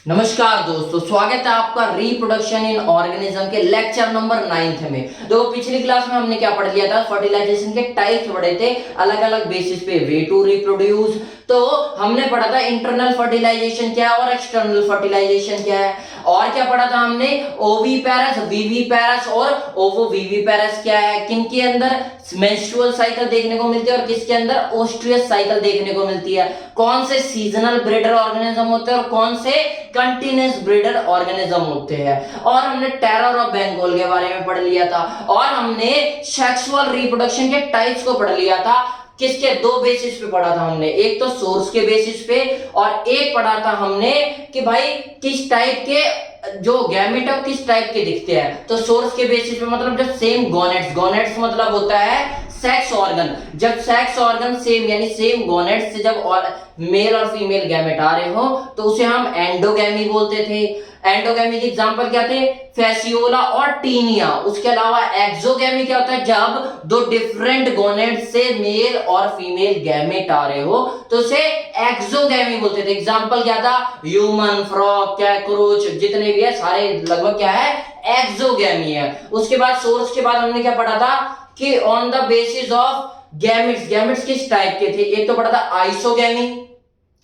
नमस्कार दोस्तों, स्वागत है आपका रिप्रोडक्शन इन ऑर्गेनिज्म के लेक्चर नंबर 9 में। तो पिछली क्लास में हमने क्या पढ़ लिया था, फर्टिलाइजेशन के टाइप्स पढ़े थे, अलग अलग बेसिस पे वे टू रिप्रोड्यूस। तो हमने पढ़ा था इंटरनल फर्टिलाइजेशन क्या है और एक्सटर्नल फर्टिलाइजेशन क्या है, और क्या पढ़ा था हमने, ओवीपेरस, वीवीपेरस और ओवोवीवीपेरस क्या है, किनके अंदर मेंस्ट्रुअल साइकिल देखने को मिलती है और किसके अंदर ओस्ट्रियस साइकिल देखने को मिलती है, कौन से सीजनल ब्रीडर ऑर्गेनिज्म होते हैं और कौन से कंटिन्यूअस ब्रीडर ऑर्गेनिज्म होते हैं। और हमने टेरर ऑफ बंगाल के बारे में पढ़ लिया था, और हमने सेक्सुअल रिप्रोडक्शन के टाइप्स को पढ़ लिया था। किसके दो बेसिस पे पढ़ा था हमने, एक तो सोर्स के बेसिस पे और एक पढ़ा था हमने कि भाई किस टाइप के जो गैमेट है किस टाइप के दिखते हैं। तो सोर्स के बेसिस पे मतलब जब सेम गोनेट्स, गोनेट्स मतलब होता है सेक्स ऑर्गन, जब सेक्स ऑर्गन सेम यानी सेम गोनेट्स से जब और मेल और फीमेल गैमेट आ रहे हो तो उसे हम एंडोगैमी बोलते थे। एंडोगैमी के एग्जांपल क्या थे, फैसियोला और टीनिया। उसके अलावा एक्सोगैमी क्या होता है, जब दो डिफरेंट गोनेट्स से मेल और फीमेल गैमेट आ रहे हो तो उसे एक्सोगैमी बोलते थे। एग्जांपल क्या था, ह्यूमन, फ्रॉग, कैक्रोच, जितने भी है सारे लगभग क्या है, एक्सोगैमी है। उसके बाद सोर्स के बाद हमने क्या पढ़ा था कि on the basis of gametes, gametes किस टाइप के थे, एक तो पढ़ा था आइसोगैमी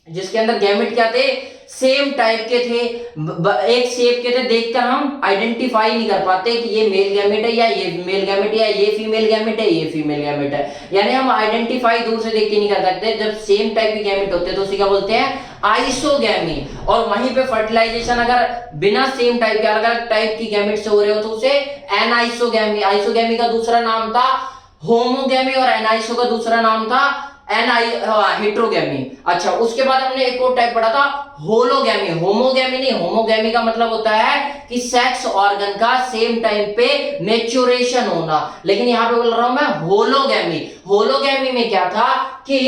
जिसके अंदर गैमेट क्या थे, सेम टाइप के थे, एक शेप के थे, देखकर हम आइडेंटिफाई नहीं कर पाते कि ये मेल गैमेट है या ये मेल गैमेट है, ये फीमेल गैमेट है, ये फीमेल गैमेट है, यानी हम आइडेंटिफाई दूर से देख के नहीं कर सकते। जब सेम टाइप के गैमेट होते हैं तो उसे क्या बोलते हैं, आइसोगैमी। और वहीं पे फर्टिलाइजेशन अगर बिना सेम टाइप के अलग अलग टाइप की गैमेट से हो रहे हो तो उसे एनाइसोगैमी। आइसोगैमी का दूसरा नाम था होमोगैमी और एनाइसो का दूसरा नाम था हेट्रोगैमी। अच्छा, उसके बाद हमने एक और टाइप पढ़ा था होलोगैमी। होमोगैमी नहीं, होमोगैमी का मतलब होता है कि सेक्स ऑर्गन का सेम टाइम पे मैच्योरेशन होना, लेकिन यहां पे बोल रहा हूं मैं होलोगैमी। होलोगैमी में क्या था कि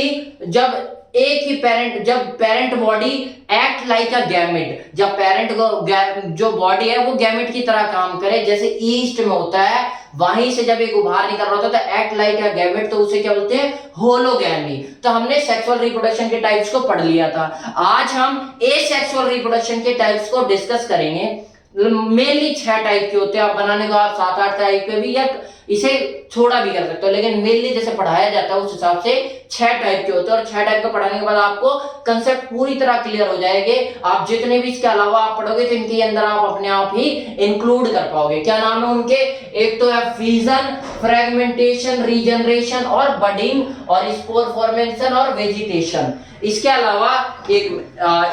जब एक ही पेरेंट, जब पेरेंट बॉडी एक्ट लाइक अ गैमेट, जब पेरेंट को जो बॉडी है वो गैमेट की तरह काम करे, जैसे ईस्ट में होता है वहीं से जब एक बाहर निकल रहा होता है तो एक्ट लाइक अ गैमेट, तो उसे क्या बोलते हैं, होलोगैमी। तो हमने सेक्सुअल रिप्रोडक्शन के टाइप्स को पढ़ लिया था। आज हम एसेक्सुअल रिप्रोडक्शन के टाइप्स को डिस्कस करेंगे। मेनली 6 टाइप के होते हैं, आप बनाने को आप 7-8 टाइप के भी या इसे छोड़ा भी कर सकते हो, लेकिन मेनली जैसे पढ़ाया जाता है उस हिसाब से 6 टाइप के होते हैं। और 6 टाइप को पढ़ाने के बाद आपको कंसेप्ट पूरी तरह क्लियर हो जाएंगे। आप जितने भी इसके अलावा आप पढ़ोगे तो इनके अंदर आप अपने आप ही इंक्लूड कर पाओगे। क्या नाम है उनके, एक तो है फ्यूजन, फ्रेगमेंटेशन, रीजनरेशन और बडिंग और स्पोर फॉर्मेशन और वेजिटेशन। इसके अलावा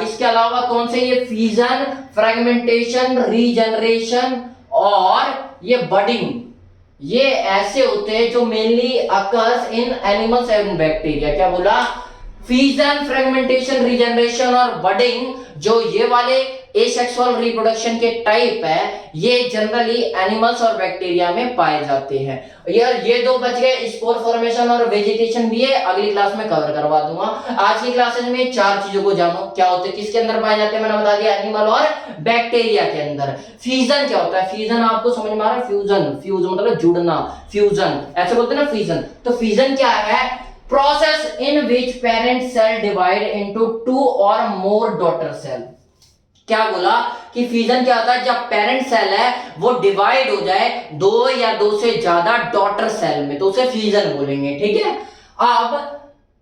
इसके अलावा कौन से, ये फ्यूजन, फ्रेगमेंटेशन, रीजनरेशन और ये बडिंग, ये ऐसे होते हैं जो mainly occurs in animals and bacteria. क्या बोला, फ्यूजन, फ्रेगमेंटेशन, रीजनरेशन और बडिंग, जो ये वाले एसेक्सुअल रिप्रोडक्शन के टाइप है, ये जनरली एनिमल्स और बैक्टीरिया में पाए जाते हैं। ये दो बच गए, स्पोर फॉर्मेशन और वेजिटेशन भी है, अगली क्लास में कवर करवा दूंगा। आज की क्लासेस में 4 चीजों को जानो, क्या होते हैं, किसके अंदर पाए जाते हैं, मैंने बता दिया, एनिमल और बैक्टीरिया के अंदर। फ्यूजन क्या होता है, फ्यूजन आपको समझ में आ रहा है, फ्यूजन, फ्यूज मतलब जुड़ना, फ्यूजन ऐसे बोलते हैं ना, फ्यूजन। तो फ्यूजन क्या है, process in which parent cell divide into 2 और मोर डॉटर सेल। क्या बोला कि फ्यूजन क्या होता है, जब पेरेंट सेल है वो डिवाइड हो जाए 2 या 2 से ज्यादा डॉटर सेल में, तो उसे फ्यूजन बोलेंगे, ठीक है। अब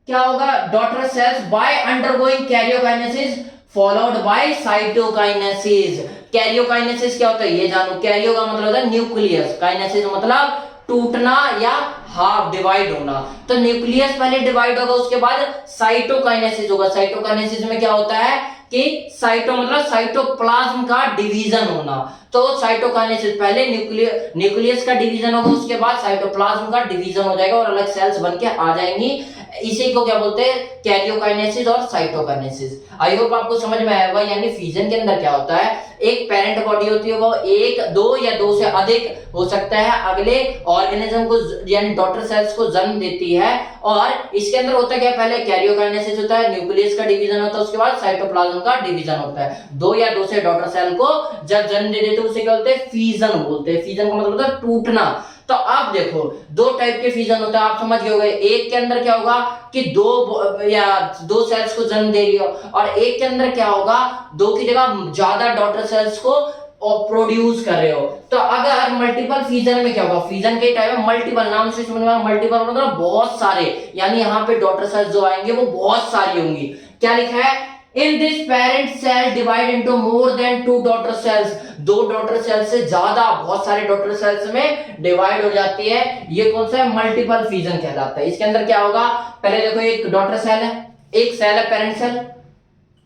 क्या होगा, daughter cells by undergoing karyokinesis followed by cytokinesis. Karyokinesis क्या होता है ये जानो, कैरियो का मतलब होता है न्यूक्लियस, काइनेसिस मतलब टूटना या हाफ डिवाइड होना। तो न्यूक्लियस पहले डिवाइड होगा, उसके बाद साइटोकाइनेसिस होगा। साइटोकाइनेसिस में क्या होता है कि साइटो मतलब साइटोप्लाज्म का डिवीजन होना। तो साइटोकाइनेसिस पहले न्यूक्लियस का डिवीजन होगा, उसके बाद साइटोप्लाज्म का डिवीजन हो जाएगा और अलग सेल्स बनके आ जाएंगी। इसी को क्या बोलते हैं, कैरियोकाइनेसिस और साइटोकाइनेसिस। आई होप आपको समझ में आया होगा। यानी फ्यूजन के अंदर क्या होता है, एक पेरेंट बॉडी होती है, वो 1, 2 या 2 से अधिक हो सकता है, अगले ऑर्गेनिज्म को यानी डॉटर सेल्स को जन्म देती है। और इसके अंदर होता क्या, पहले कैरियोकाइनेसिस होता है, न्यूक्लियस का डिवीजन होता है, उसके बाद साइटोप्लाज्म का डिवीजन होता है। 2 या 2 से डॉटर सेल को जब जन्म दे देते उसे क्या बोलते हैं, फ्यूजन बोलते हैं। फ्यूजन का मतलब होता है टूटना। तो अब देखो दो टाइप के फ्यूजन होता है, आप समझ गए होंगे। एक के अंदर क्या होगा कि दो सेल्स को जन्म दे रही हो, और एक के अंदर क्या होगा दो की जगह ज्यादा डॉटर सेल्स को प्रोड्यूस कर रहे हो। तो अगर मल्टीपल फ्यूजन में क्या होगा, फ्यूजन के टाइप में मल्टीपल, नाम से समझ में मल्टीपल मतलब बहुत सारे, यानी यहाँ पे डॉटर सेल्स जो आएंगे वो बहुत सारी होंगी। क्या लिखा है, in this parent cell divide into more than 2 daughter cells, 2 daughter cells से ज्यादा बहुत सारे डॉटर सेल्स में डिवाइड हो जाती है। ये कौन सा है, मल्टीपल फ्यूजन कहलाता है। इसके अंदर क्या होगा, पहले देखो एक डॉटर सेल है, एक सेल है पेरेंट सेल,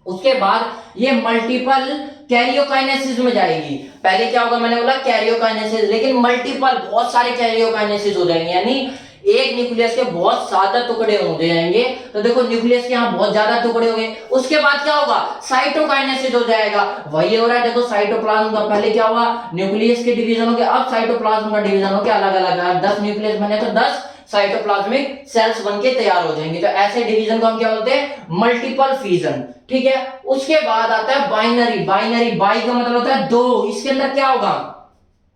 उसके बाद ये मल्टीपल कैरियोकाइनेसिस में जाएगी। पहले क्या होगा, मैंने बोला कैरियोकाइनेसिस, लेकिन मल्टीपल बहुत सारे कैरियोकाइनेसिस हो जाएंगे, यानी एक न्यूक्लियस के बहुत ज्यादा टुकड़े हो जाएंगे। तो देखो न्यूक्लियस के यहाँ बहुत ज्यादा टुकड़े हो गए, उसके बाद क्या होगा, साइटोकाइनेसिस हो जाएगा। वही हो रहा है, देखो साइटोप्लाज्म का पहले क्या हुआ, न्यूक्लियस के डिवीजन हो गए, अब साइटोप्लाज्म का डिवीजन हो गया अलग अलग। 10 न्यूक्लियस बने तो 10 साइटोप्लाज्मिक सेल्स बनके तैयार हो जाएंगे। तो ऐसे डिवीजन को हम क्या बोलते हैं, मल्टीपल फ्यूजन। ठीक है, उसके बाद आता है बाइनरी। बाइनरी, बाई का मतलब होता है दो। इसके अंदर क्या होगा,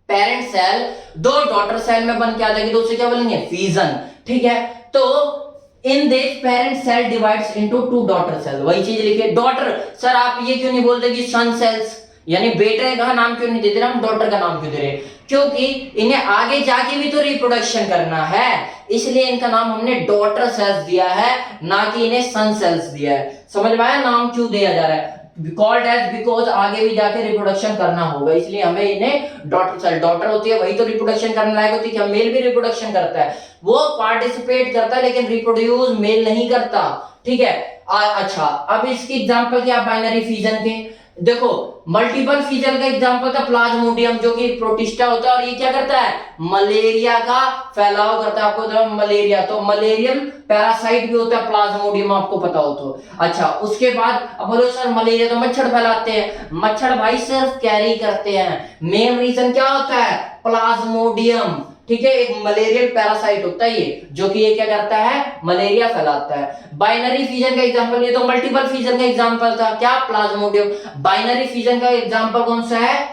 पेरेंट सेल दो डॉटर सेल में बन के आ जाएगी, तो उसे क्या बोलेंगे, फ्यूजन। ठीक है, तो in this parent cell divides into 2 daughter cell. वही चीज लिखिए, डॉटर। सर आप ये क्यों नहीं बोलते कि सन सेल्स, यानी बेटे का नाम क्यों नहीं देते, हम डॉटर का नाम क्यों दे रहे, क्योंकि इन्हें आगे जाके भी तो रिप्रोडक्शन करना है, इसलिए इनका नाम हमने डॉटर सेल्स दिया है, ना कि इन्हें सन सेल्स दिया है। समझ में आया नाम क्यों दिया जा रहा है, कॉल्ड एज बिकॉज आगे भी जाके रिप्रोडक्शन करना होगा, इसलिए हमें इन्हें डॉटर सेल। डॉटर होती है वही तो रिप्रोडक्शन करने लायक होती है, क्या मेल भी रिप्रोडक्शन करता है, वो पार्टिसिपेट करता है लेकिन रिप्रोड्यूस मेल नहीं करता। ठीक है, अच्छा अब इसकी एग्जांपल क्या, बाइनरी फ्यूजन के देखो, मल्टीपल फ्यूजन का एग्जांपल था प्लाज्मोडियम, जो कि प्रोटिस्टा होता है, और ये क्या करता है, मलेरिया का फैलाव करता है। आपको तो मलेरिया, तो मलेरियम पैरासाइट भी होता है प्लाज्मोडियम, आपको पता हो तो। अच्छा, उसके बाद अब बोलो सर मलेरिया तो मच्छर फैलाते हैं, मच्छर भाई सिर्फ कैरी करते हैं, मेन रीजन क्या होता है, प्लाज्मोडियम। ठीक है, एक मलेरियल पैरासाइट होता है ये, जो कि ये क्या करता है, मलेरिया फैलाता है। बाइनरी फ्यूजन का एग्जांपल, ये तो मल्टीपल फ्यूजन का एग्जांपल था, क्या, प्लाज्मोडियम। बाइनरी फ्यूजन का एग्जांपल कौन सा है,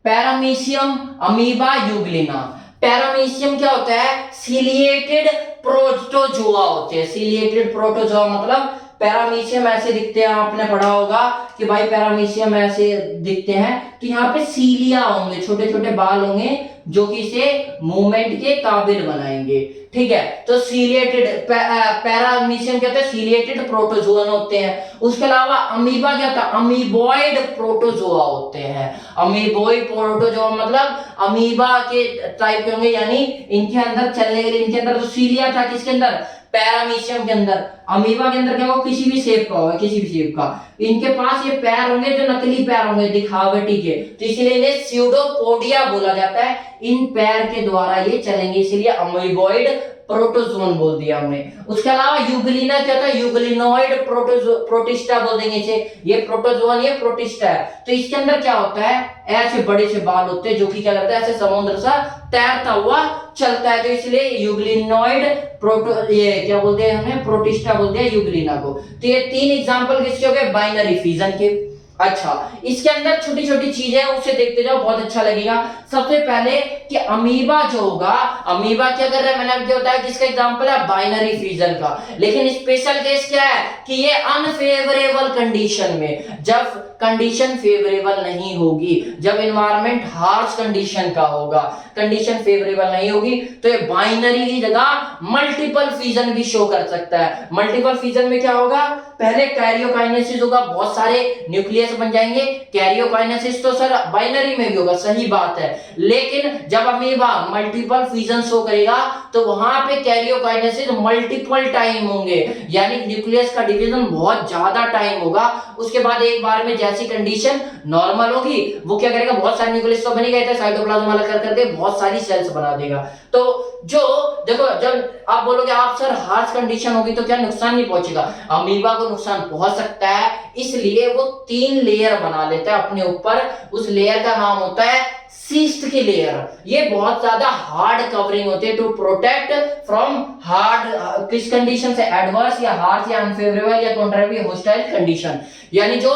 पैरामीशियम, अमीबा, यूग्लिना। पैरामीशियम क्या होता है, सिलिएटेड प्रोटोजोआ होते हैं। सिलिएटेड प्रोटोजोआ मतलब पैरामीशियम ऐसे दिखते हैं, आपने पढ़ा होगा कि भाई पैरामीशियम ऐसे दिखते हैं, तो यहाँ पे सीलिया होंगे, छोटे छोटे बाल होंगे जो कि इसे मूवमेंट के काबिल बनाएंगे। ठीक है, तो सीलिएटेड पैरामीशियम क्या होता है, सीलिएटेड प्रोटोजोआ होते हैं। उसके अलावा अमीबा क्या होता है, अमीबॉइड प्रोटोजोआ होते हैं। अमीबॉइड प्रोटोजोआ मतलब अमीबा के टाइप के होंगे, यानी इनके अंदर चलने के लिए, इनके अंदर तो सीलिया था, किसके अंदर, पैरामीशियम के अंदर। अमीबा के अंदर क्या होगा, किसी भी शेप का होगा, किसी भी शेप का। इनके पास ये पैर होंगे जो नकली पैर होंगे, दिखावटी के, तो इसलिए इन्हें स्यूडोपोडिया बोला जाता है। इन पैर के द्वारा ये चलेंगे, इसलिए अमीबॉइड प्रोटोजोन बोल दिया हमने। उसके अलावा यूग्लिना क्या होता है, यूग्लिनोइड प्रोटिस्टा बोल देंगे इसे, ये प्रोटोजोन, ये प्रोटिस्टा है। तो इसके अंदर क्या होता है, ऐसे बड़े से बाल होते हैं जो कि क्या करता है, ऐसे समुद्र सा तैरता हुआ चलता है, तो इसलिए यूग्लिनोइड प्रोटो, ये क्या बोलते हैं हमें, प्रोटिस्टा बोलते हैं यूग्लिना को। तो ये 3 एग्जांपल किसके हो गए, बाइनरी फ्यूजन के। अच्छा, इसके अंदर छोटी छोटी चीजें हैं, उसे देखते जाओ, बहुत अच्छा लगेगा। सबसे पहले कि अमीबा जो होगा, अमीबा क्या कर रहा है, मैंने आपको बताया किसका एग्जांपल है, बाइनरी फ्यूजन का। लेकिन स्पेशल केस क्या है कि ये अनफेवरेबल कंडीशन में, जब कंडीशन फेवरेबल नहीं होगी, जब एनवायरनमेंट हार्श कंडीशन का होगा, कंडीशन फेवरेबल नहीं होगी, तो ये बाइनरी की जगह मल्टीपल फ्यूजन भी शो कर सकता है। मल्टीपल फ्यूजन में क्या होगा, पहले कैरियोकाइनेसिस होगा, बहुत सारे न्यूक्लियस बन जाएंगे। कैरियोकाइनेसिस तो सर बाइनरी में भी होगा, सही बात है, लेकिन जब अमीबा मल्टीपल फ्यूजन शो करेगा तो वहां पे कैरियोकाइनेसिस मल्टीपल टाइम होंगे, यानी न्यूक्लियस का डिवीजन बहुत ज्यादा टाइम होगा। उसके बाद एक बार में जैसी कंडीशन नॉर्मल होगी, वो क्या करेगा, बहुत सारे न्यूक्लियस तो बन ही गए थे, साइटोप्लाज्म अलग कर करके बहुत सारी सेल्स बना देगा। तो जो देखो, जब आप बोलोगे आप सर हार्श कंडीशन होगी तो क्या नुकसान नहीं पहुंचेगा, अमीबा को नुकसान पहुंच सकता है, इसलिए वो 3 लेयर बना लेता है अपने ऊपर। उस लेयर का नाम होता है सिस्ट की लेयर। ये बहुत ज्यादा हार्ड कवरिंग होती है टू प्रोटेक्ट फ्रॉम हार्ड, किस कंडीशन से, एडवर्स या हार्श या अनफेवरेबल या कॉन्ट्रैरी होस्टाइल कंडीशन, यानी जो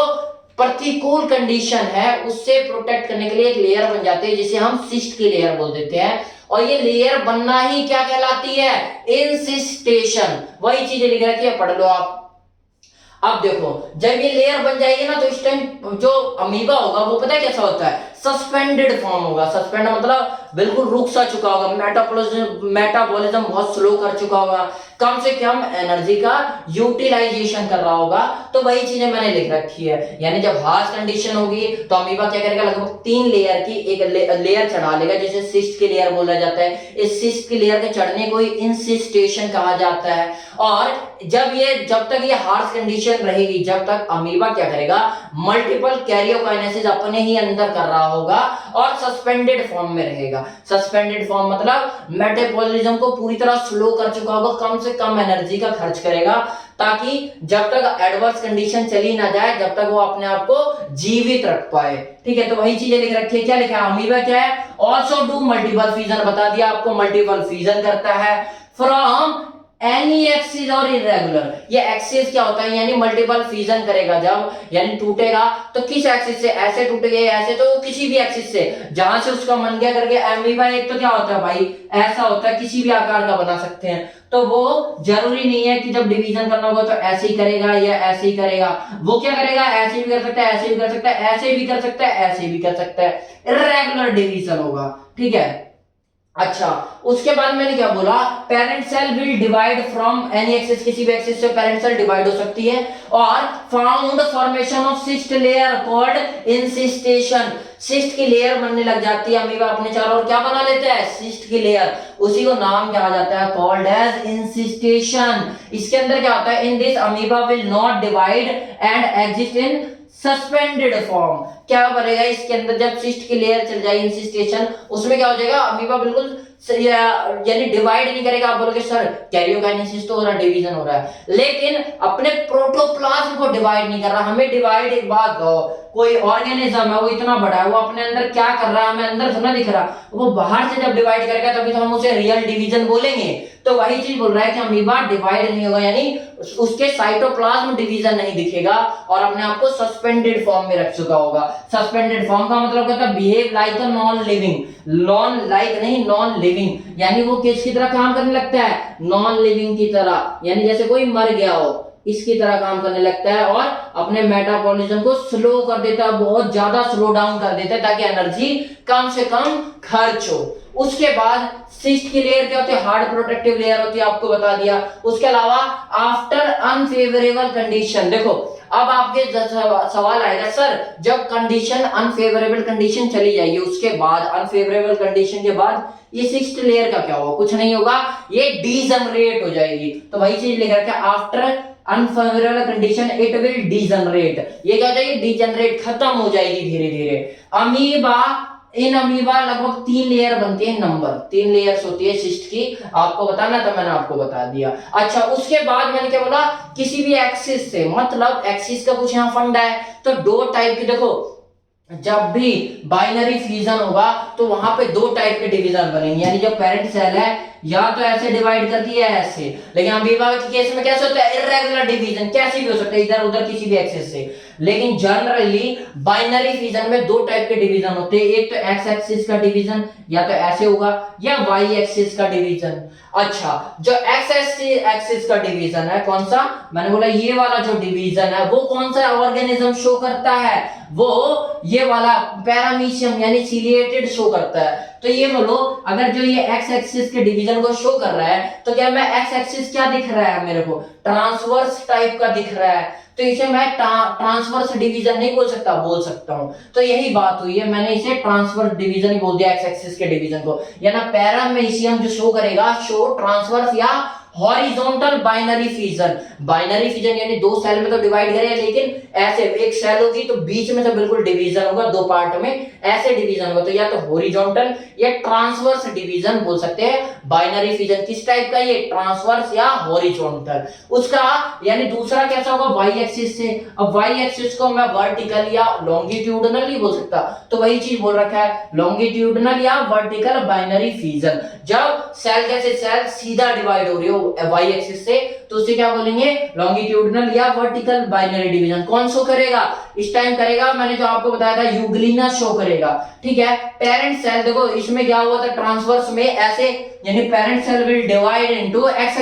प्रतिकूल कंडीशन है उससे प्रोटेक्ट करने के लिए एक लेयर बन जाती है, जिसे हम सिस्ट की लेयर बोल देते हैं। और ये लेयर बनना ही क्या कहलाती है, इंसिस्टेशन। वही चीज लिख रखी है, पढ़ लो आप। अब देखो जब ये लेयर बन जाएगी ना, तो इस टाइम जो अमीबा होगा वो पता है कैसा होता है, सस्पेंडेड फॉर्म होगा। सस्पेंड मतलब बिल्कुल रुक सा चुका होगा, मेटाबॉलिज्म बहुत स्लो कर चुका होगा, कम से कम एनर्जी का यूटिलाइजेशन कर रहा होगा। तो वही चीजें मैंने लिख रखी है। यानी जब हार्श कंडीशन होगी तो अमीबा क्या करेगा, लगभग 3 लेयर की एक लेयर चढ़ा लेगा, जैसे सिस्ट की लेयर बोला जाता है। इस सिस्ट की लेयर के चढ़ने को ही इंसिस्टेशन कहा जाता है। और जब तक ये हार्श कंडीशन रहेगी, जब तक अमीबा क्या करेगा, मल्टीपल कैरियोकाइनेसिस अपने ही अंदर कर रहा होगा और सस्पेंडेड फॉर्म में रहेगा। सस्पेंडेड फॉर्म मतलब मेटाबॉलिज्म को पूरी तरह स्लो कर चुका होगा, कम से कम एनर्जी का खर्च करेगा, ताकि जब तक एडवर्स कंडीशन चली ना जाए, जब तक वो अपने आप को जीवित रख पाए। ठीक है, तो वही चीजें लिख रखी है। क्या लिखा है, अमीबा क्या है, ऑल्सो डू मल्टीपल फ्यूजन, बता दिया आपको, मल्टीपल फ्यूजन करता है फ्रॉम एनी एक्सिस और इरेगुलर। ये एक्सिस क्या होता है, यानी मल्टीपल फ्यूजन करेगा जब, यानी टूटेगा तो किस एक्सिस से, ऐसे टूटेगा ऐसे, तो किसी भी एक्सिस से जहां से उसका मन गया करके। अमीबा एक तो क्या होता है भाई, ऐसा होता है, किसी भी आकार का बना सकते हैं। तो वो जरूरी नहीं है कि जब डिवीजन करना होगा तो ऐसे ही करेगा या ऐसे ही करेगा। वो क्या करेगा, ऐसे भी कर सकता है, ऐसे भी कर सकता है, ऐसे भी कर सकता है, ऐसे भी कर सकता है। इरेगुलर डिवीजन होगा। ठीक है, अच्छा उसके बाद मैंने क्या बोला, parent cell will divide from any axis, किसी भी एक्सिस से पेरेंट सेल डिवाइड हो सकती है। और found formation of cyst layer called encystation, cyst की लेयर बनने लग जाती है। अमीबा अपने चारों ओर क्या बना लेता है, सिस्ट की लेयर, उसी को नाम कहा जाता है कॉल्ड एज इंसिस्टेशन। इसके अंदर क्या होता है, in this amoeba will not divide and exist in suspended form. क्या बनेगा इसके अंदर, जब सिस्ट की लेयर चल जाएगी इंसिस्टेशन, उसमें क्या हो जाएगा, अमीबा बिल्कुल यानी डिवाइड नहीं करेगा। आप बोलोगे सर कैरियोकाइनेसिस तो हो रहा है, डिवीजन हो रहा है, लेकिन अपने प्रोटोप्लाज्म को डिवाइड नहीं कर रहा। हमें डिवाइड, एक बात दो, कोई ऑर्गेनिज्म है, वो इतना बड़ा है, वो अपने अंदर क्या कर रहा है हमें अंदर थोड़ा दिख रहा, वो बाहर से जब डिवाइड करेगा तभी तो हम उसे रियल डिवीजन बोलेंगे। तो वही चीज बोल रहा है कि अमीबा डिवाइड नहीं होगा, यानी उसके साइटोप्लाज्म डिवीजन नहीं दिखेगा और अपने आप को सस्पेंडेड फॉर्म में रख चुका होगा। सस्पेंडेड फॉर्म का मतलब क्या होता है, behave like a non living, non like नहीं, नॉन लिविंग, यानी वो किसकी तरह काम करने लगता है, नॉन लिविंग की तरह, यानी जैसे कोई मर गया हो इसकी तरह काम करने लगता है और अपने मेटाबॉलिज्म को स्लो कर देता है, बहुत ज्यादा स्लो डाउन कर देता है, ताकि एनर्जी कम से कम खर्च हो। उसके बाद सिस्ट की लेयर क्या होती है, हार्ड प्रोटेक्टिव लेयर होती है, आपको बता दिया। उसके अलावा आफ्टर अनफेवरेबल कंडीशन, देखो अब आपके सवाल आएगा सर जब कंडीशन अनफेवरेबल कंडीशन चली जाएगी, उसके बाद अनफेवरेबल कंडीशन के बाद ये सिक्स्थ लेयर का क्या होगा, कुछ नहीं होगा, ये डीजनरेट हो जाएगी। तो वही चीज लिख रखा है, after unfavourable condition it will degenerate, ये क्या हो जाएगी, डीजनरेट, खत्म हो जाएगी धीरे धीरे। अमीबा, इन अमीबा लगभग 3 लेयर बनती है, नंबर 3 लेयर्स होती है सिस्ट की, आपको बताना था, मैंने आपको बता दिया। अच्छा उसके बाद मैंने क्या बोला, किसी भी एक्सिस से, मतलब एक्सिस का कुछ यहाँ फंडा है, तो 2 टाइप की, देखो जब भी बाइनरी फ्यूजन होगा तो वहां पे 2 टाइप के डिवीजन बनेंगे, यानी जो पेरेंट सेल है या तो ऐसे डिवाइड करती है ऐसे, लेकिन अमीबा के केस में कैसे होता है, इरेगुलर डिवीजन, कैसे भी हो सकता है, इधर उधर किसी भी एक्सिस से। लेकिन जनरली बाइनरी फ्यूजन में 2 टाइप के डिवीजन होते हैं, एक तो एक्स एक्सिस का डिवीजन, या तो ऐसे होगा, या वाई एक्सिस का डिवीजन। अच्छा जो एक्स एक्सिस का डिवीजन है कौन सा, मैंने बोला ये वाला जो डिवीजन है वो कौन सा ऑर्गेनिज्म शो करता है, वो ये वाला पैरामीशियम यानी सिलिएटेड शो करता है। तो ये बोलो अगर जो ये एक्स एक्सिस के डिवीजन को शो कर रहा है, तो क्या मैं एक्स एक्सिस क्या दिख रहा है मेरे को, ट्रांसवर्स टाइप का दिख रहा है, तो इसे मैं ट्रांसवर्स डिवीजन नहीं बोल सकता, बोल सकता हूं। तो यही बात हुई है, मैंने इसे ट्रांसवर्स डिवीजन ही बोल दिया एक्स एक्सिस के डिवीजन को, या ना पैरामीशियम जो शो करेगा, शो ट्रांसवर्स या horizontal binary fusion. Binary fusion यानी 2 सेल में तो डिवाइड करें, लेकिन ऐसे एक सेल होगी तो बीच में से बिल्कुल डिवीजन होगा, 2 पार्ट में ऐसे डिवीजन होगा, तो या तो हॉरिजॉन्टल या ट्रांसवर्स डिवीजन बोल सकते हैं। बाइनरी फ्यूजन किस टाइप का, ये ट्रांसवर्स या हॉरिजॉन्टल। उसका यानी दूसरा कैसा होगा, वाई एक्सिस से। अब वाई एक्सिस को मैं वर्टिकल या लॉन्गिट्यूडनल नहीं बोल सकता, तो वही चीज बोल रखा है, लॉन्गिट्यूडनल या वर्टिकल बाइनरी फ्यूजन। जब सेल जैसे सेल सीधा डिवाइड हो रही हो वाई एक्सिस से, तो उसे क्या बोलेंगे, लॉन्गिट्यूडिनल या वर्टिकल बाइनरी डिवीजन। कौन शो करेगा, इस टाइम करेगा, मैंने जो आपको बताया था यूग्लिना शो करेगा, ठीक है। पेरेंट सेल देखो इसमें क्या हुआ था, ट्रांसवर्स में ऐसे, यानी parent cell will divide into x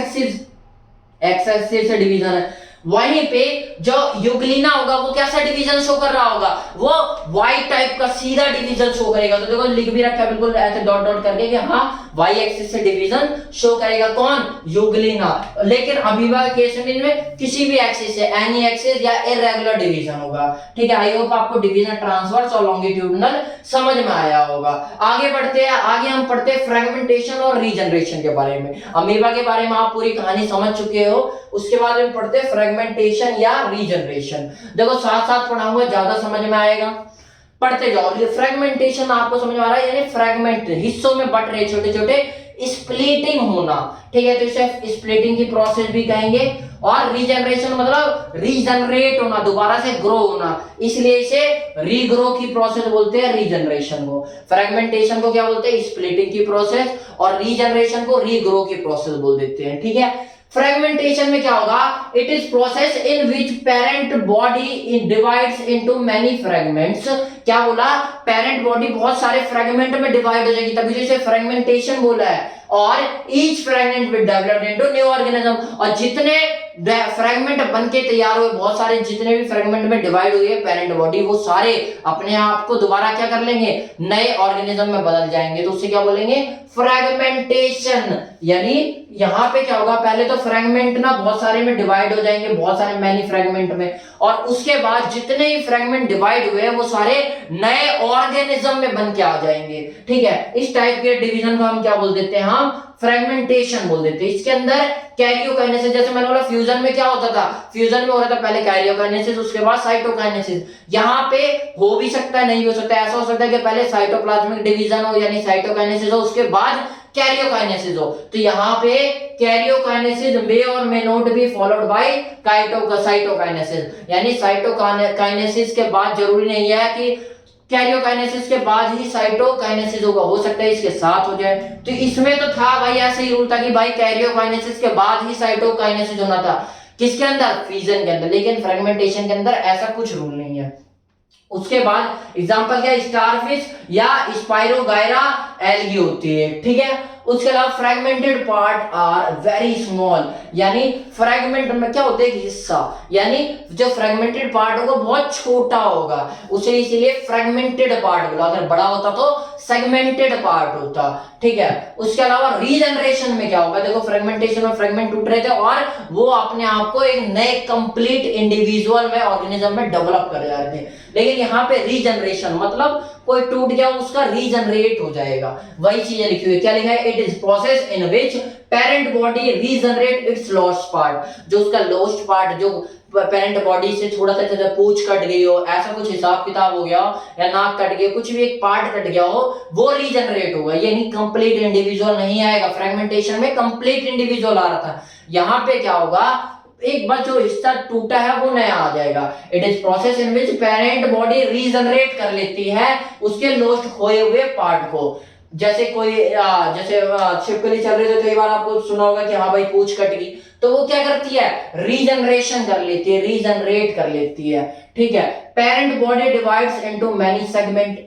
axis से डिवीजन है। वहीं पे जो यूग्लिना होगा वो कैसा डिवीजन शो कर रहा होगा, वो वाई टाइप का सीधा डिवीजन शो करेगा। तो देखो लिख भी रखा है बिल्कुल ऐसे डॉट डॉट करके कि हाँ वाई एक्सिस से डिवीजन शो करेगा कौन, यूग्लिना। लेकिन अमीबा केस में किसी भी एक्सिस से, एनी एक्सिस या इरेगुलर डिवीजन होगा, ठीक है। आई होप आपको डिवीजन ट्रांसवर्स और लॉन्गिट्यूडिनल समझ में आया होगा। आगे बढ़ते हैं, आगे हम पढ़ते हैं फ्रेगमेंटेशन और रीजनरेशन के बारे में। अमीबा के बारे में आप पूरी कहानी समझ चुके हो, उसके बाद हम पढ़ते हैं फ्रेगमेंटेशन या रीजनरेशन। देखो साथ साथ पढ़ाऊंगा, ज्यादा समझ में आएगा, पढ़ते जाओ। फ्रेगमेंटेशन आपको समझ में आ रहा है, यानी फ्रेगमेंट हिस्सों में बट रहे, छोटे छोटे, स्प्लिटिंग होना, ठीक है। तो इसे स्प्लिटिंग की प्रोसेस भी कहेंगे। और रीजनरेशन मतलब रीजनरेट होना, दोबारा से ग्रो होना, इसलिए इसे रीग्रो की प्रोसेस बोलते हैं, रीजनरेशन को। फ्रेगमेंटेशन को क्या बोलते हैं, स्प्लिटिंग की प्रोसेस, और रीजनरेशन को रीग्रो की प्रोसेस बोल देते हैं, ठीक है। फ्रेगमेंटेशन में क्या होगा, it is process in which parent body divides into many fragments. क्या बोला, पेरेंट बॉडी बहुत सारे फ्रेगमेंट में डिवाइड हो जाएगी, तभी तो इसे फ्रेगमेंटेशन बोला है। और each fragment will develop into new organism, और जितने फ्रेगमेंट बनके तैयार हुए, बहुत सारे जितने भी फ्रेगमेंट में डिवाइड हुई है पेरेंट बॉडी, वो सारे अपने आप को दोबारा क्या कर लेंगे, नए ऑर्गेनिज्म में बदल जाएंगे। तो उससे क्या बोलेंगे, फ्रेगमेंटेशन। यानी यहां पे क्या होगा, पहले तो फ्रेगमेंट ना बहुत सारे में डिवाइड हो जाएंगे, बहुत सारे मैनी फ्रेगमेंट में, और उसके बाद जितने ही फ्रेगमेंट डिवाइड हुए वो सारे नए ऑर्गेनिज्म में बन के आ जाएंगे, ठीक है। इस टाइप के डिवीजन को हम क्या बोल देते हैं, हम फ्रेगमेंटेशन बोल देते हैं। इसके अंदर कैरियोकाइनेसिस, जैसे मैंने बोला फ्यूजन में क्या होता था, फ्यूजन में हो रहा था पहले कैरियोकाइनेसिस, उसके बाद साइटोकाइनेसिस। यहाँ पे हो भी सकता है, नहीं हो सकता है। ऐसा हो सकता है कि पहले साइटोप्लाज्मिक डिवीजन हो यानी साइटोकाइनेसिस हो, उसके बाद कैरियोकाइनेसिस हो। तो यहाँ पे कैरियोकाइनेसिस मे और may not be followed by cytokinesis, यानी साइटोकाइनेसिस के बाद जरूरी नहीं है कि कैरियोकाइनेसिस के बाद ही साइटोकाइनेसिस होगा, हो सकता है इसके साथ हो जाए। तो इसमें तो था भाई ऐसे ही रूल था कि भाई कैरियोकाइनेसिस के बाद ही साइटोकाइनेसिस होना था, किसके अंदर, फिजन के अंदर। लेकिन फ्रेगमेंटेशन के अंदर ऐसा कुछ रूल नहीं है। उसके बाद एग्जांपल क्या, स्टारफिश या स्पाइरोगायरा एल्गी होती है, ठीक है। उसके अलावा fragmented part are very small, यानी फ्रेगमेंट में क्या होता है, एक हिस्सा, यानी जो फ्रेगमेंटेड पार्ट होगा बहुत छोटा होगा, उसे इसलिए फ्रेगमेंटेड पार्ट बोला। अगर बड़ा होता तो सेगमेंटेड पार्ट होता, ठीक है। उसके अलावा रीजनरेशन में क्या होगा, देखो फ्रेगमेंटेशन में फ्रेगमेंट टूट रहे थे और वो अपने आप को एक नए कंप्लीट इंडिविजुअल में ऑर्गेनिज्म में डेवलप कर जा रहे थे। लेकिन यहाँ पे रीजनरेशन मतलब कोई टूट गया उसका रीजनरेट हो जाएगा, वही चीजें लिखी हुई। क्या लिखा है, it is process in which parent body regenerate it's lost part, जो उसका लॉस्ट पार्ट, जो पेरेंट बॉडी से थोड़ा सा पूंछ कट गई हो, ऐसा कुछ हिसाब किताब हो गया हो, या नाक कट गया, कुछ भी एक पार्ट कट गया हो, वो रीजनरेट होगा, यानी कंप्लीट इंडिविजुअल नहीं आएगा। फ्रेगमेंटेशन में कंप्लीट इंडिविजुअल आ रहा था, यहाँ पे क्या होगा, एक बार जो हिस्सा टूटा है वो नया आ जाएगा। It is process in which parent body regenerate कर लेती है उसके लॉस्ट खोए हुए पार्ट को। जैसे कोई जैसे छिपकली चल रही है, तो कई बार आपको सुना होगा कि हाँ भाई पूंछ कट गई, तो वो क्या करती है, रीजनरेशन कर लेती है, रीजनरेट कर लेती है, ठीक है। Parent body divides into many segment,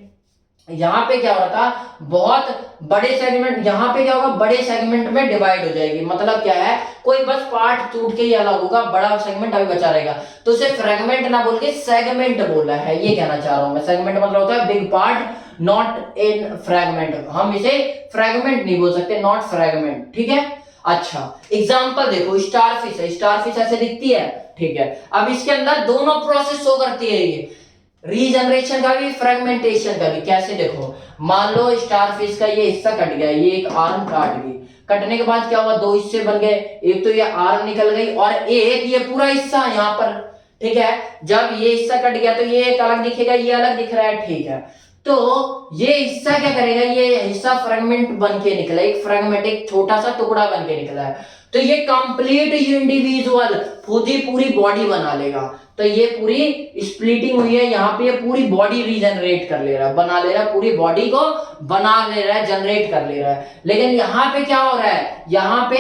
यहाँ पे क्या हो रहा था, बहुत बड़े सेगमेंट, यहाँ पे क्या होगा, बड़े सेगमेंट में डिवाइड हो जाएगी। मतलब क्या है, कोई बस पार्ट टूट के ही अलग होगा, बड़ा सेगमेंट अभी बचा रहेगा, तो उसे फ्रेगमेंट ना बोल के सेगमेंट बोला है, ये कहना चाह रहा हूं मैं। सेगमेंट मतलब होता है big part, not in fragment, हम इसे फ्रेगमेंट नहीं बोल सकते, नॉट फ्रेगमेंट, ठीक है। अच्छा एग्जांपल देखो, स्टारफिश है, स्टारफिश ऐसे दिखती है, ठीक है। अब इसके अंदर दोनों प्रोसेस शो करती है, ये रीजनरेशन का भी फ्रेगमेंटेशन का भी। कैसे देखो, मान लो स्टारफिश का ये हिस्सा कट गया, ये एक आर्म काट गई, कटने के बाद क्या हुआ, दो हिस्से बन गए, एक तो ये आर्म निकल गई और एक ये पूरा हिस्सा यहाँ पर, ठीक है। जब ये हिस्सा कट गया तो ये एक अलग दिखेगा, ये अलग दिख रहा है, ठीक है। तो ये हिस्सा क्या करेगा, ये हिस्सा फ्रेगमेंट बन के निकला, एक फ्रेगमेंट, एक छोटा सा टुकड़ा बन के निकला है। तो ये कंप्लीट इंडिविजुअल खुद ही पूरी बॉडी बना लेगा। तो ये पूरी स्प्लिटिंग हुई है, यहाँ पे ये पूरी बॉडी रीजनरेट कर ले रहा है, बना ले रहा है, पूरी बॉडी को बना ले रहा है, जनरेट कर ले रहा है। लेकिन यहाँ पे क्या हो रहा है, यहाँ पे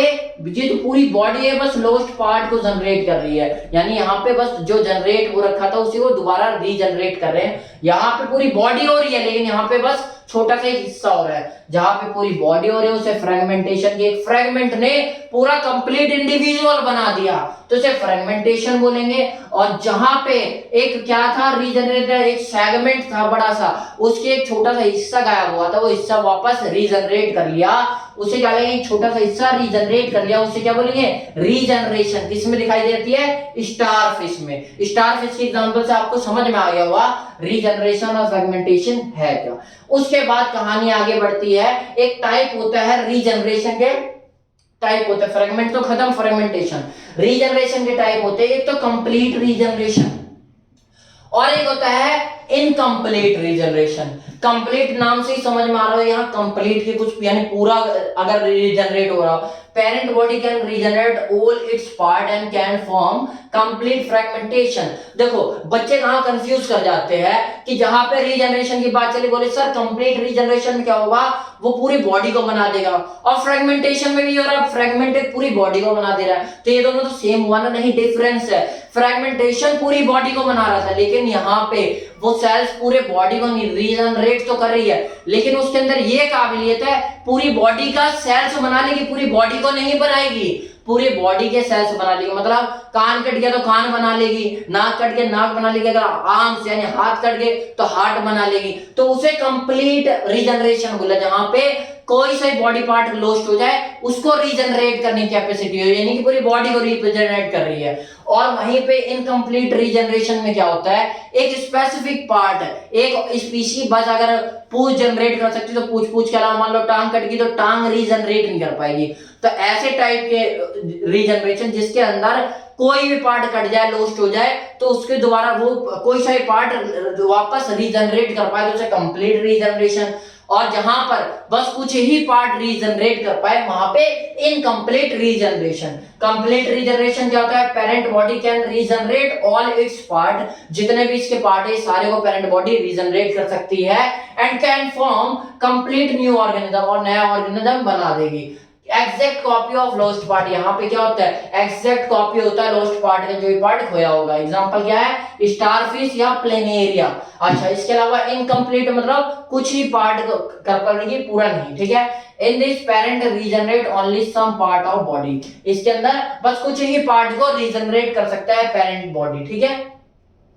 ये तो पूरी बॉडी है बस लॉस्ट पार्ट को जनरेट कर रही है, यानी यहाँ पे बस जो जनरेट हो रखा था उसी को दोबारा रीजनरेट कर रहे हैं। यहाँ पे पूरी बॉडी हो रही है लेकिन यहाँ पे बस छोटा सा हिस्सा हो रहा है। जहां पे पूरी बॉडी हो रही है उसे फ्रेगमेंटेशन की, एक फ्रेगमेंट ने पूरा कंप्लीट इंडिविजुअल बना दिया तो उसे फ्रेगमेंटेशन बोलेंगे। और जहां पे एक क्या था रीजनरेटर, एक सेगमेंट था बड़ा सा, उसके एक छोटा सा हिस्सा गायब हुआ था, वो हिस्सा वापस रीजनरेट कर लिया, उसे क्या बोलेंगे, छोटा सा हिस्सा रीजनरेट कर लिया, उसे क्या बोलेंगे, रीजनरेशन। किसमें दिखाई देती है, स्टार फिश में। स्टार फिश के एग्जांपल से आपको समझ में आ गया होगा रीजनरेशन और फ्रेगमेंटेशन है क्या। उसके बाद कहानी आगे बढ़ती है, एक टाइप होता है रीजनरेशन के, टाइप होता है, फ्रेगमेंट तो खत्म, फ्रेगमेंटेशन, रीजनरेशन के टाइप होते हैं। एक तो कंप्लीट रीजनरेशन और एक होता है इनकम्प्लीट रीजनरेशन। कंप्लीट नाम से ही समझ में आ रहा है, यहाँ कंप्लीट के कुछ यानी पूरा अगर रीजनरेट हो रहा हो, parent body can regenerate all its part and can form complete fragmentation। देखो बच्चे कहाँ कंफ्यूज कर जाते हैं कि जहां पे रीजनरेशन की बात चली, बोले सर कंप्लीट रीजनरेशन में क्या होगा, वो पूरी बॉडी को बना देगा, और फ्रेगमेंटेशन में भी हो रहा है, फ्रेगमेंटेड पूरी बॉडी को बना दे रहा है। तो ये दोनों तो सेम हुआ ना, नहीं डिफरेंस है। फ्रेगमेंटेशन पूरी बॉडी को बना रहा था लेकिन यहाँ पे वो सेल्स पूरे बॉडी को रीजनरेट तो कर रही है, लेकिन उसके अंदर ये काबिलियत है पूरी बॉडी का सेल्स बना लेगी, पूरी बॉडी को नहीं बनाएगी, पूरी बॉडी के सेल्स बना लेगी। मतलब कान कट गया तो कान बना लेगी, नाक कट गया नाक बना लेगी, अगर आर्म्स यानी हाथ कट गए तो हार्ट बना लेगी। तो उसे कंप्लीट रीजनरेशन बोला, जहां पे कोई सा बॉडी पार्ट लॉस्ट हो जाए उसको रीजनरेट करने की कैपेसिटी हो, यानी कि पूरी बॉडी को रीजनरेट कर रही है। और वहीं पे इनकम्प्लीट रीजनरेशन में क्या होता है, एक स्पेसिफिक पार्ट, एक स्पीशी बस अगर पूंछ जनरेट कर सकती तो पूंछ के अलावा मान लो टांग कट गई तो टांग रीजनरेट नहीं कर पाएगी। तो ऐसे टाइप के रीजनरेशन जिसके अंदर कोई भी पार्ट कट जाए, लॉस्ट हो जाए, तो उसके दोबारा वो कोई सा पार्ट वापस रीजनरेट कर पाए तो उसे कंप्लीट रीजनरेशन। और जहां पर बस कुछ ही पार्ट रीजनरेट कर पाए वहां पे इनकम्प्लीट रीजनरेशन। कंप्लीट रीजनरेशन क्या होता है, parent body can regenerate all it's part, जितने भी इसके पार्ट है सारे को पेरेंट बॉडी रीजनरेट कर सकती है, and can form complete new organism, और नया ऑर्गेनिज्म बना देगी। Exact copy of lost part, यहाँ पे क्या होता है, एग्जैक्ट कॉपी होता है लॉस्ट पार्ट का, जो भी पार्ट खोया होगा। एग्जांपल क्या है, स्टारफिश या प्लेनेरिया। अच्छा, इसके अलावा इनकम्प्लीट मतलब कुछ ही पार्ट कर पाएगी, पूरा नहीं, ठीक है। In this parent regenerate only some part of body, इसके अंदर बस कुछ ही पार्ट को रीजनरेट कर सकता है पेरेंट बॉडी, ठीक है।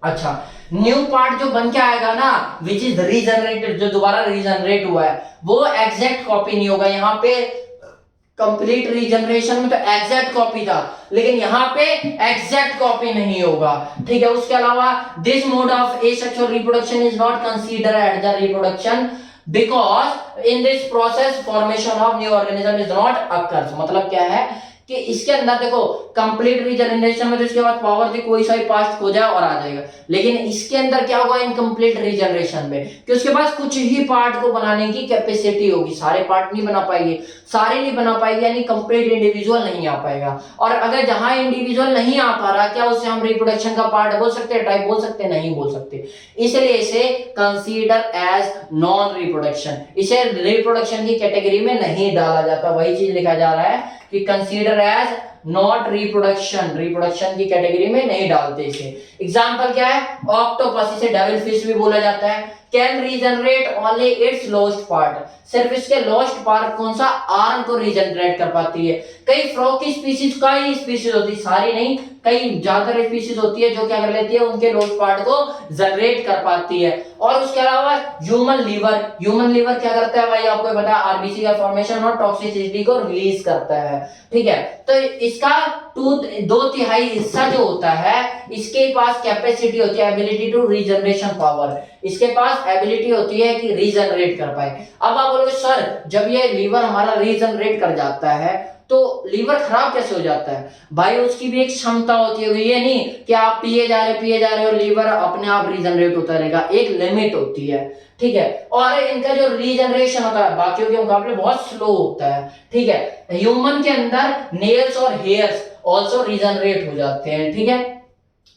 अच्छा, न्यू पार्ट जो बन के आएगा ना, विच इज रीजनरेटेड, जो दोबारा रीजनरेट हुआ है, वो एग्जैक्ट कॉपी नहीं होगा। यहाँ पे कंप्लीट रीजनरेशन में तो एग्जैक्ट कॉपी था, लेकिन यहाँ पे एग्जैक्ट कॉपी नहीं होगा, ठीक है। उसके अलावा this mode of asexual reproduction is not considered at the reproduction because in this process formation of new organism is not occurs. मतलब क्या है कि इसके अंदर देखो कंप्लीट रीजनरेशन में तो इसके बाद पावर थी कोई सा भी पार्ट खो जाए और आ जाएगा, लेकिन इसके अंदर क्या होगा इनकम्प्लीट रीजनरेशन में कि उसके पास कुछ ही पार्ट को बनाने की कैपेसिटी होगी, सारे पार्ट नहीं बना पाएगी, सारे नहीं बना पाएगी, यानी कंप्लीट इंडिविजुअल नहीं आ पाएगा। और अगर जहां इंडिविजुअल नहीं आ पा रहा, क्या उसे हम रिप्रोडक्शन का पार्ट बोल सकते हैं, टाइप बोल सकते हैं, नहीं बोल सकते, इसलिए इसे कंसीडर एज नॉन रिप्रोडक्शन, इसे रिप्रोडक्शन की कैटेगरी में नहीं डाला जाता। वही चीज लिखा जा रहा है कि consider as not reproduction, reproduction की कैटेगरी में नहीं डालते इसे। एग्जांपल क्या है, ऑक्टोपस, इसे डेविल फिश भी बोला जाता है, can regenerate only it's lost part, सिर्फ इसके लॉस्ट पार्ट कौन सा, आर्म को रीजनरेट कर पाती है। कई फ्रॉग की स्पीशीज, कई स्पीशीज होती है, सारी नहीं, कई ज्यादातर स्पीशीज होती है जो क्या कर लेती है, उनके लॉस्ट पार्ट को जनरेट कर पाती है। और उसके अलावा ह्यूमन लीवर, ह्यूमन लीवर क्या करता है भाई, आपको पता है, आरबीसी का फॉर्मेशन और टॉक्सिसिटी को रिलीज करता है, ठीक है। तो इसका 2/3 हिस्सा जो होता है, इसके पास कैपेसिटी होती है, एबिलिटी टू रीजनरेशन पावर, इसके पास एबिलिटी होती है कि रीजनरेट कर पाए। अब आप बोलोगे सर जब ये लीवर हमारा रीजनरेट कर जाता है तो लीवर खराब कैसे हो जाता है भाई? उसकी भी एक क्षमता होती है, ये नहीं कि आप पिए जा रहे हो लीवर अपने आप रीजनरेट होता रहेगा, एक लिमिट होती है, ठीक है। और इनका जो रीजनरेशन होता है बाकियों के मुकाबले बहुत स्लो होता है, ठीक है। ह्यूमन के अंदर नेल्स और हेयर्स ऑल्सो रीजनरेट हो जाते हैं, ठीक है।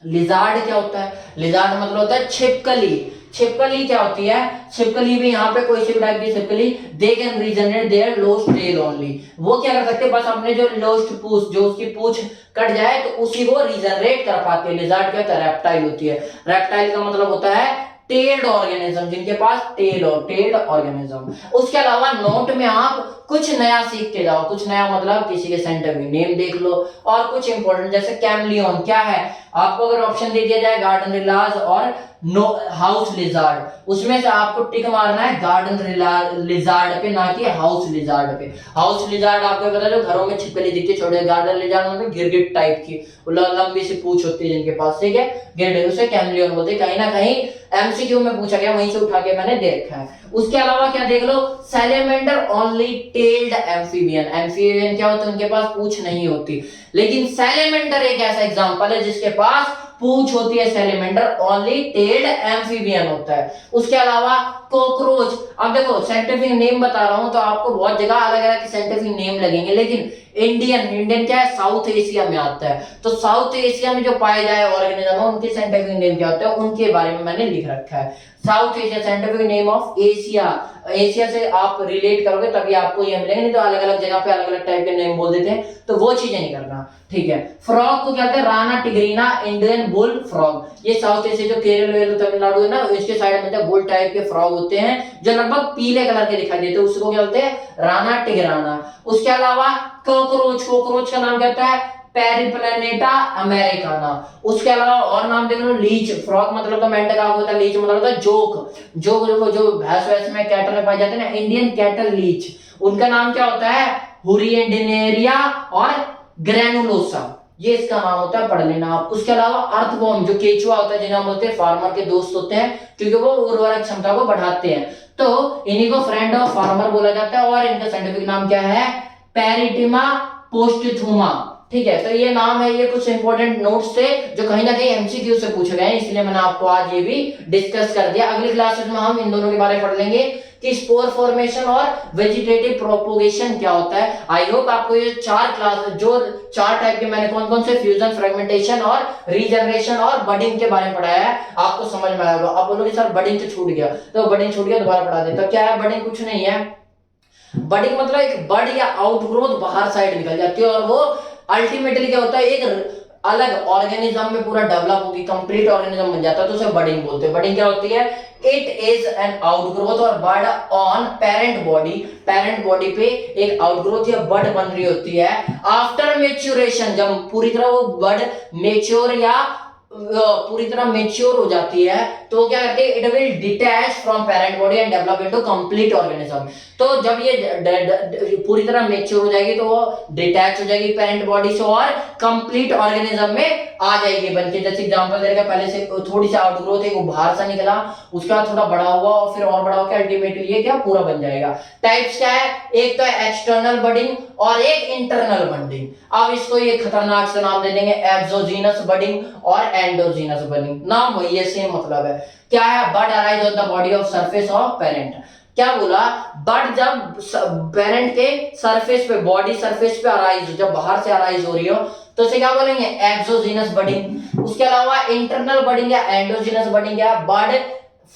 लिजार्ड क्या होता है? लिजार्ड मतलब होता है छिपकली। छिपकली क्या होती है? छिपकली भी यहाँ पे कोई सी टाइप की छिपकली, they can regenerate their lost tail only. वो क्या कर सकते हैं? बस अपने जो लोस्ट पूछ, जो उसकी पूछ कट जाए तो उसी को रीजनरेट कर पाते हैं। लिजार्ड क्या होता है? रेप्टाइल होती है। रेप्टाइल का मतलब होता है टेल्ड ऑर्गेनिज्म, जिनके पास टेल्ड ऑर्गेनिज्म। उसके अलावा नोट में आप कुछ नया सीख के जाओ। कुछ नया मतलब किसी के साइंटिफिक नेम देख लो, और कुछ इंपॉर्टेंट जैसे कैमलियन क्या है, आपको अगर ऑप्शन दे दिया जाए गार्डन रिलाज और नो हाउस लिजार्ड, उसमें से आपको टिक मारना है गार्डन लिजार्ड पे, ना कि हाउस लिजार्ड पे। हाउस लिजार्ड आपको पता है जो घरों में छिपकली दिखती है छोटे, गार्डन लिजार्ड मतलब गिरगिट टाइप की, लंबी सी पूंछ होती है जिनके पास, ठीक है, गिरगिट, उसे कैमलियन बोलते हैं। कहीं ना कहीं एमसीक्यू में पूछा गया, वहीं से उठा के मैंने दे रखा है। उसके अलावा क्या देख लो, salamander only tailed amphibian. Amphibian क्या होता है? उनके पास पूंछ नहीं होती, लेकिन सैलेमेंडर एक ऐसा एग्जांपल है जिसके पास पूंछ होती है। सैलेमेंडर ओनली टेल्ड एम्फीबियन होता है। उसके अलावा कॉकरोच, अब देखो साइंटिफिक नेम बता रहा हूं तो आपको बहुत जगह अलग अलग साइंटिफिक नेम लगेंगे, लेकिन इंडियन क्या है? साउथ एशिया में आता है। तो साउथ एशिया में जो पाए जाए ऑर्गेनिज्म उनके साइंटिफिक नेम क्या होते हैं, उनके बारे में मैंने लिख रखा है। South Asia, scientific name of Asia. Asia से आप रिलेट करोगे तभी आपको ये मिलेंगे, नहीं तो अलग अलग जगह पे अलग अलग टाइप के नेम बोल देते हैं, तो वो चीजें नहीं करना, ठीक है। फ्रॉग को कहते हैं Rana tigrina Indian bull frog. ये साउथ एशिया जो केरल तमिलनाडु है ना, इसके साइड में बुल टाइप के फ्रॉग होते हैं जो लगभग पीले कलर के दिखाई देते हैं, उसको क्या बोलते हैं? राना टिग्राना। उसके अलावा कॉकरोच का नाम कहता है पेरिप्लैनेटा अमेरिकाना। उसके अलावा और नाम देख लो, लीच फ्रॉग मतलब तो मेंढक होता है, लीच मतलब होता है जोक जो भैंस वैस में कैटल में पाए जाते हैं ना, इंडियन कैटल लीच। उनका नाम क्या होता है? हुरिएंडिनेरिया और ग्रेनुलोसा, ये इसका नाम होता है, पढ़ लेना आप। उसके अलावा अर्थवॉर्म जो केचुआ होता है, जिन्हें हम बोलते हैं फार्मर के दोस्त होते हैं, क्योंकि वो उर्वरक क्षमता को बढ़ाते हैं, तो इन्हीं को फ्रेंड ऑफ फार्मर बोला जाता है। और इनका साइंटिफिक नाम क्या है? पेरिटिमा पोस्टथुमा, ठीक है। तो ये नाम है, ये कुछ इंपॉर्टेंट नोट्स थे जो कहीं ना कहीं एमसीक्यू से पूछे गए, इसलिए मैंने आपको आज ये भी डिस्कस कर दिया। अगली क्लासेस में हम इन दोनों के बारे में पढ़ लेंगे कि स्पोर फॉर्मेशन और वेजिटेटिव प्रोपोगेशन क्या होता है। आई होप आपको ये चार टाइप के मैंने कौन कौन से फ्यूजन, फ्रेगमेंटेशन और रीजनरेशन और बडिंग के बारे में पढ़ाया है, आपको समझ में आएगा। आप बोलोगे सर बडिंग तो छूट गया, तो बडिंग छूट गया दोबारा पढ़ा देता। क्या है बडिंग? कुछ नहीं है। बडिंग मतलब एक बड या आउटग्रोथ बाहर साइड निकल जाती है, और वो अल्टीमेटली क्या होता है? एक अलग ऑर्गेनिज्म में पूरा डेवलप होगी, कंप्लीट ऑर्गेनिज्म बन जाता है, तो उसे बडिंग बोलते हैं। बडिंग क्या होती है? इट इज एन आउटग्रोथ और bud on parent body. Parent body पे एक आउटग्रोथ या बड बन रही होती है आफ्टर मेच्योरेशन, जब पूरी तरह वो बड मेच्योर या पूरी तरह मेच्योर हो जाती है, तो क्या करते हैं? It will detach from parent body and develop into complete organism. तो जब ये पूरी तरह मेच्योर हो जाएगी तो वो डिटैच हो जाएगी पेरेंट बॉडी से और कंप्लीट ऑर्गेनिज्म में आ जाएगी बनके। जैसे एग्जांपल दे रखा, पहले से थोड़ी सी आउटग्रोथ है, वो बाहर सा निकला, उसका थोड़ा बड़ा हुआ और फिर और बड़ा होकर अल्टीमेटली ये क्या पूरा बन जाएगा। टाइप्स क्या है? एक तो है एक्सटर्नल बडिंग और एक इंटरनल बडिंग। अब इसको ये खतरनाक से नाम दे देंगे एक्सोजीनस बडिंग और एंडोजीनस बडिंग। नाम वही है, सेम मतलब है। क्या है? Bud arise on the body of surface of parent. क्या बोला? बड जब पेरेंट के सरफेस पे, बॉडी सरफेस पे अराइज, जब बाहर से अराइज हो रही हो, तो इसे क्या बोलेंगे? Exogenous budding. उसके अलावा इंटरनल बडिंग या एंडोजीनस बडिंग या bud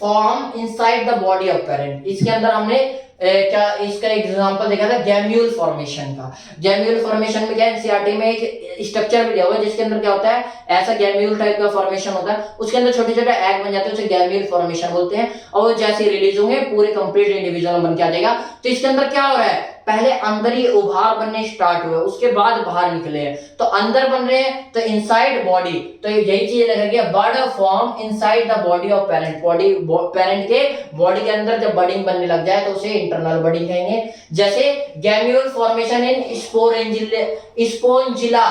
form inside the body of parent. इसके अंदर हमने क्या इसका एग्जांपल देखा था गैम्यूल फॉर्मेशन का। गैम्यूल फॉर्मेशन में क्या है? एनसीईआरटी में एक स्ट्रक्चर भी दिया हुआ है जिसके अंदर क्या होता है? ऐसा गैम्यूल टाइप का फॉर्मेशन होता है, उसके अंदर छोटे छोटे एग बन जाते हैं, उसे गैम्यूल फॉर्मेशन बोलते हैं। और वो जैसे रिलीज होंगे पूरे कंप्लीट इंडिविजुअल बन के आ जाएगा। तो इसके अंदर क्या हो रहा है? पहले अंदर ही उभार बनने स्टार्ट हुए, उसके बाद बाहर निकले हैं। तो अंदर बन रहे हैं तो इनसाइड बॉडी, तो यही चीज लगेगी bud form inside the body of parent. Body parent के बॉडी के अंदर जब बडिंग बनने लग जाए तो उसे इंटरनल बडिंग कहेंगे। जैसे gemmule formation in Spongilla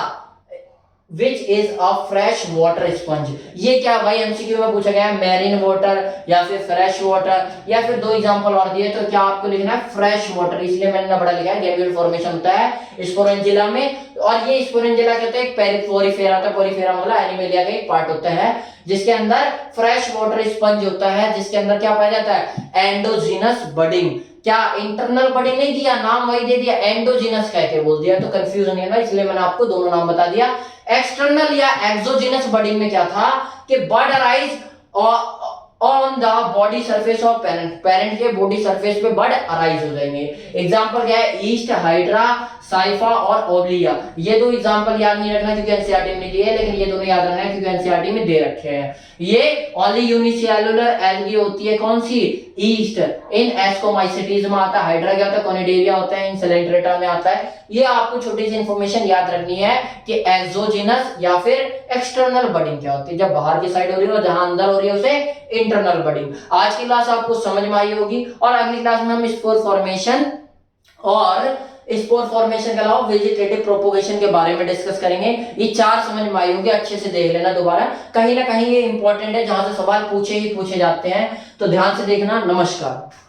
which is a fresh water sponge. ये क्या भाई एमसीक्यू में पूछा गया है, मैरीन वाटर या फिर फ्रेश वाटर, या फिर दो एग्जांपल और दिए, तो क्या आपको लिखना है फ्रेश वाटर, इसलिए मैंने बड़ा लिखा है। गैम्यूल फॉर्मेशन होता है स्पोरेंजिला में, और ये स्पोरेंजिला क्या होता है, एक पोरिफेरा होता है, पोरिफेरा मतलब एनिमेलिया का एक पार्ट होता है जिसके अंदर फ्रेश वाटर स्पंज होता है, जिसके अंदर क्या पाया जाता है, एंडोजीनस बडिंग। क्या इंटरनल बडिंग नहीं दिया, नाम वही दे दिया, एंडोजीनस कह के बोल दिया, तो कंफ्यूजन नहीं है, इसलिए मैंने आपको दोनों नाम बता दिया। एक्सटर्नल या एक्सोजीनस बडिंग में क्या था कि bird arise on the body surface of parent, parent के बॉडी सरफेस पे बर्ड अराइज हो जाएंगे। एग्जांपल क्या है, ईस्ट, हाइड्रा, साइफा और ओबलिया। ये दो एग्जांपल याद नहीं रखना क्योंकि एनसीईआरटी में दिए, लेकिन ये दोनों याद रखना है क्योंकि एनसीईआरटी में दे रखे हैं। ये ओनली यूनिसेलुलर एल्गी होती है, कौन सी, ईस्ट, इन एस्कोमाइसिटीज में आता है, हाइड्रा क्या होता है, कोनिडेरिया होता है, इन सेलेंट्रेटा में आता है। ये आपको छोटी सी इंफॉर्मेशन याद रखनी है कि एक्सोजीनस या फिर एक्सटर्नल बडिंग क्या होती है, जब बाहर की साइड हो रही है और जहां अंदर हो रही है उसे इंटरनल बडिंग। आज की क्लास आपको समझ में आई होगी, और अगली क्लास में हम स्पोर फॉर्मेशन और स्पोर फॉर्मेशन के अलावा वेजिटेटिव प्रोपोगेशन के बारे में डिस्कस करेंगे। ये चार समझ में आई होंगे, अच्छे से देख लेना दोबारा, कहीं ना कहीं ये इंपॉर्टेंट है, जहां से सवाल पूछे ही पूछे जाते हैं, तो ध्यान से देखना। नमस्कार।